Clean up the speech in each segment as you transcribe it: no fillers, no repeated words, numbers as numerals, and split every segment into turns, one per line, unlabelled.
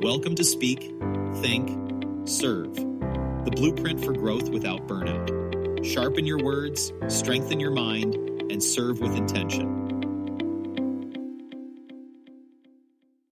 Welcome to Speak, Think, Serve, the blueprint for growth without burnout. Sharpen your words, strengthen your mind, and serve with intention.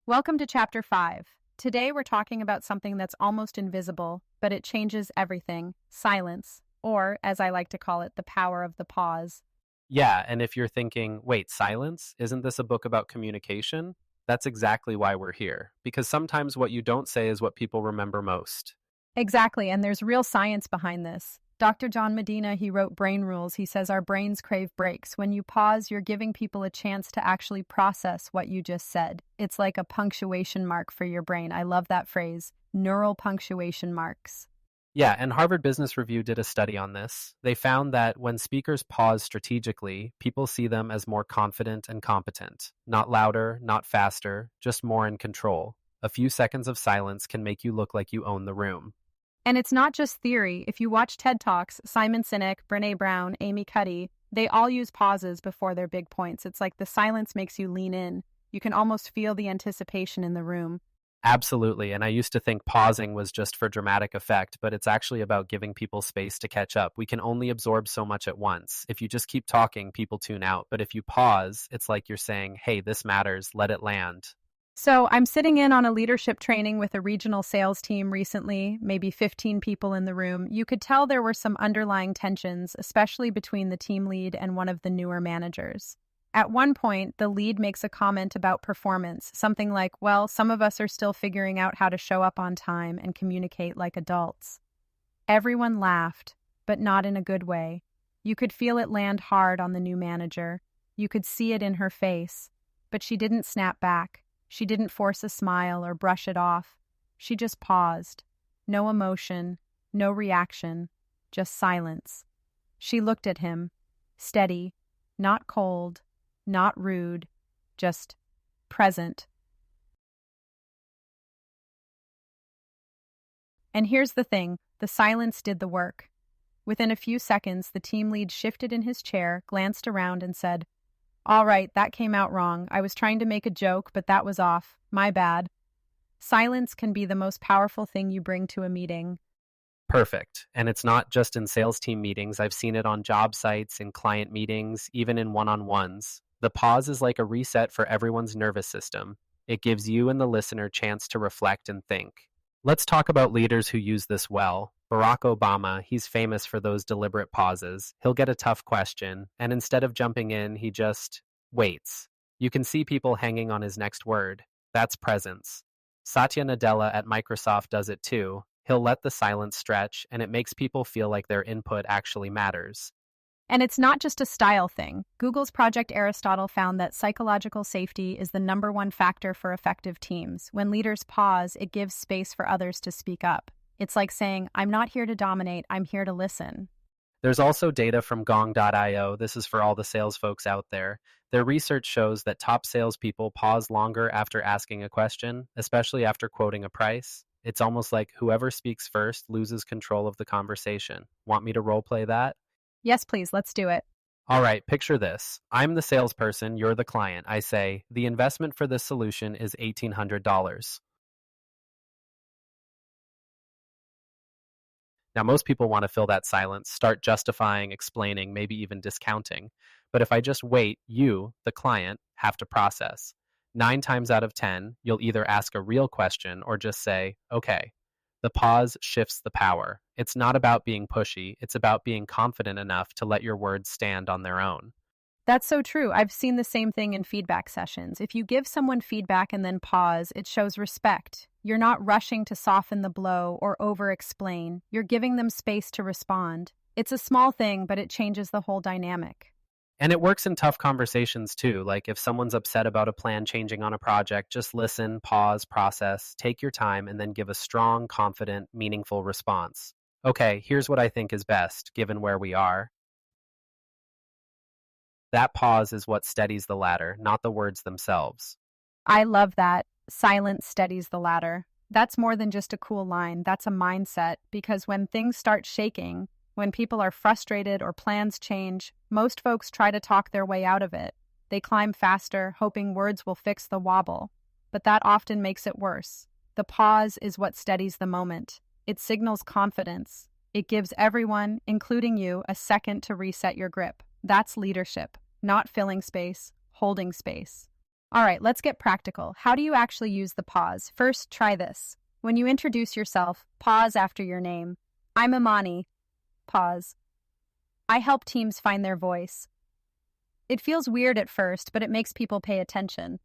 Welcome to Chapter 5. Today we're talking about something that's almost invisible, but it changes everything: silence, or, as I like to call it, the power of the pause.
Yeah, and if you're thinking, wait, silence? Isn't this a book about communication? That's exactly why we're here, because sometimes what you don't say is what people remember most.
Exactly, and there's real science behind this. Dr. John Medina, he wrote Brain Rules. He says our brains crave breaks. When you pause, you're giving people a chance to actually process what you just said. It's like a punctuation mark for your brain. I love that phrase, neural punctuation marks.
Yeah, and Harvard Business Review did a study on this. They found that when speakers pause strategically, people see them as more confident and competent. Not louder, not faster, just more in control. A few seconds of silence can make you look like you own the room.
And it's not just theory. If you watch TED Talks, Simon Sinek, Brené Brown, Amy Cuddy, they all use pauses before their big points. It's like the silence makes you lean in. You can almost feel the anticipation in the room.
Absolutely, and I used to think pausing was just for dramatic effect, but it's actually about giving people space to catch up. We can only absorb so much at once. If you just keep talking, people tune out. But if you pause, it's like you're saying, hey, this matters, let it land.
So I'm sitting in on a leadership training with a regional sales team recently, maybe 15 people in the room. You could tell there were some underlying tensions, especially between the team lead and one of the newer managers. At one point, the lead makes a comment about performance, something like, well, some of us are still figuring out how to show up on time and communicate like adults. Everyone laughed, but not in a good way. You could feel it land hard on the new manager. You could see it in her face, but she didn't snap back. She didn't force a smile or brush it off. She just paused. No emotion, no reaction, just silence. She looked at him, steady, not cold, not rude, just present. And here's the thing, the silence did the work. Within a few seconds, the team lead shifted in his chair, glanced around, and said, "All right, that came out wrong. I was trying to make a joke, but that was off. My bad." Silence can be the most powerful thing you bring to a meeting.
Perfect. And it's not just in sales team meetings. I've seen it on job sites, in client meetings, even in one-on-ones. The pause is like a reset for everyone's nervous system. It gives you and the listener a chance to reflect and think. Let's talk about leaders who use this well. Barack Obama, he's famous for those deliberate pauses. He'll get a tough question, and instead of jumping in, he just waits. You can see people hanging on his next word. That's presence. Satya Nadella at Microsoft does it too. He'll let the silence stretch, and it makes people feel like their input actually matters.
And it's not just a style thing. Google's Project Aristotle found that psychological safety is the #1 factor for effective teams. When leaders pause, it gives space for others to speak up. It's like saying, I'm not here to dominate, I'm here to listen.
There's also data from Gong.io. This is for all the sales folks out there. Their research shows that top salespeople pause longer after asking a question, especially after quoting a price. It's almost like whoever speaks first loses control of the conversation. Want me to role play that?
Yes, please, let's do it.
All right, picture this. I'm the salesperson, you're the client. I say, the investment for this solution is $1,800. Now, most people want to fill that silence, start justifying, explaining, maybe even discounting. But if I just wait, you, the client, have to process. 9 times out of 10, you'll either ask a real question or just say, okay. The pause shifts the power. It's not about being pushy. It's about being confident enough to let your words stand on their own.
That's so true. I've seen the same thing in feedback sessions. If you give someone feedback and then pause, it shows respect. You're not rushing to soften the blow or over-explain. You're giving them space to respond. It's a small thing, but it changes the whole dynamic.
And it works in tough conversations too. Like if someone's upset about a plan changing on a project, just listen, pause, process, take your time, and then give a strong, confident, meaningful response. Okay, here's what I think is best, given where we are. That pause is what steadies the ladder, not the words themselves.
I love that. Silence steadies the ladder. That's more than just a cool line. That's a mindset, because when things start shaking, when people are frustrated or plans change, most folks try to talk their way out of it. They climb faster, hoping words will fix the wobble. But that often makes it worse. The pause is what steadies the moment. It signals confidence. It gives everyone, including you, a second to reset your grip. That's leadership, not filling space, holding space. All right, let's get practical. How do you actually use the pause? First, try this. When you introduce yourself, pause after your name. I'm Imani. Pause. I help teams find their voice. It feels weird at first, but it makes people pay attention.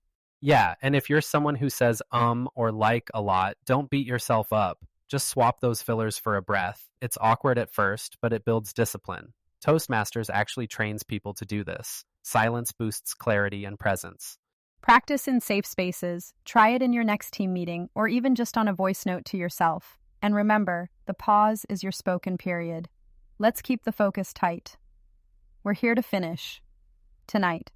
Yeah, and if you're someone who says or like a lot, don't beat yourself up. Just swap those fillers for a breath. It's awkward at first, but it builds discipline. Toastmasters actually trains people to do this. Silence boosts clarity and presence.
Practice in safe spaces. Try it in your next team meeting, or even just on a voice note to yourself. And remember, the pause is your spoken period. Let's keep the focus tight. We're here to finish. Tonight.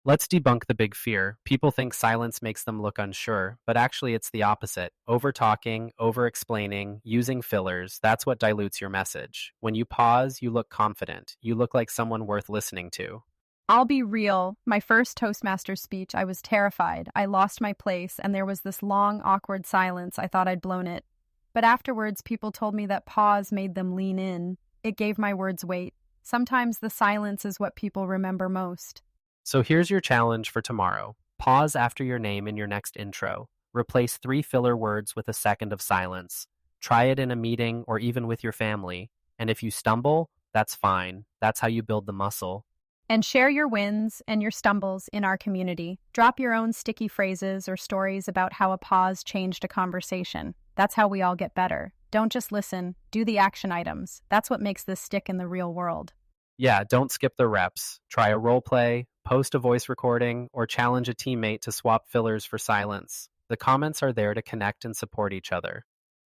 Let's debunk the big fear. People think silence makes them look unsure, but actually it's the opposite. Over-talking, over-explaining, using fillers, that's what dilutes your message. When you pause, you look confident. You look like someone worth listening to.
I'll be real. My first Toastmaster speech, I was terrified. I lost my place, and there was this long, awkward silence. I thought I'd blown it. But afterwards, people told me that pause made them lean in. It gave my words weight. Sometimes the silence is what people remember most.
So here's your challenge for tomorrow. Pause after your name in your next intro. Replace 3 filler words with a second of silence. Try it in a meeting or even with your family. And if you stumble, that's fine. That's how you build the muscle.
And share your wins and your stumbles in our community. Drop your own sticky phrases or stories about how a pause changed a conversation. That's how we all get better. Don't just listen, do the action items. That's what makes this stick in the real world.
Yeah, don't skip the reps. Try a role play, post a voice recording, or challenge a teammate to swap fillers for silence. The comments are there to connect and support each other.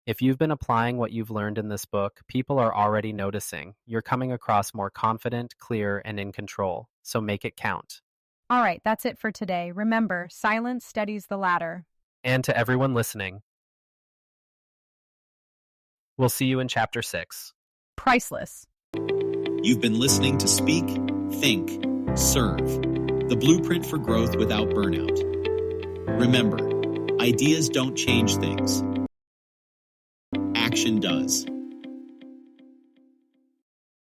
If you've been applying what you've learned in this book, people are already noticing. You're coming across more confident, clear, and in control. So make it count.
All right, that's it for today. Remember, silence steadies the ladder.
And to everyone listening, we'll see you in Chapter 6.
Priceless.
You've been listening to Speak, Think, Serve, the blueprint for growth without burnout. Remember, ideas don't change things. Action does.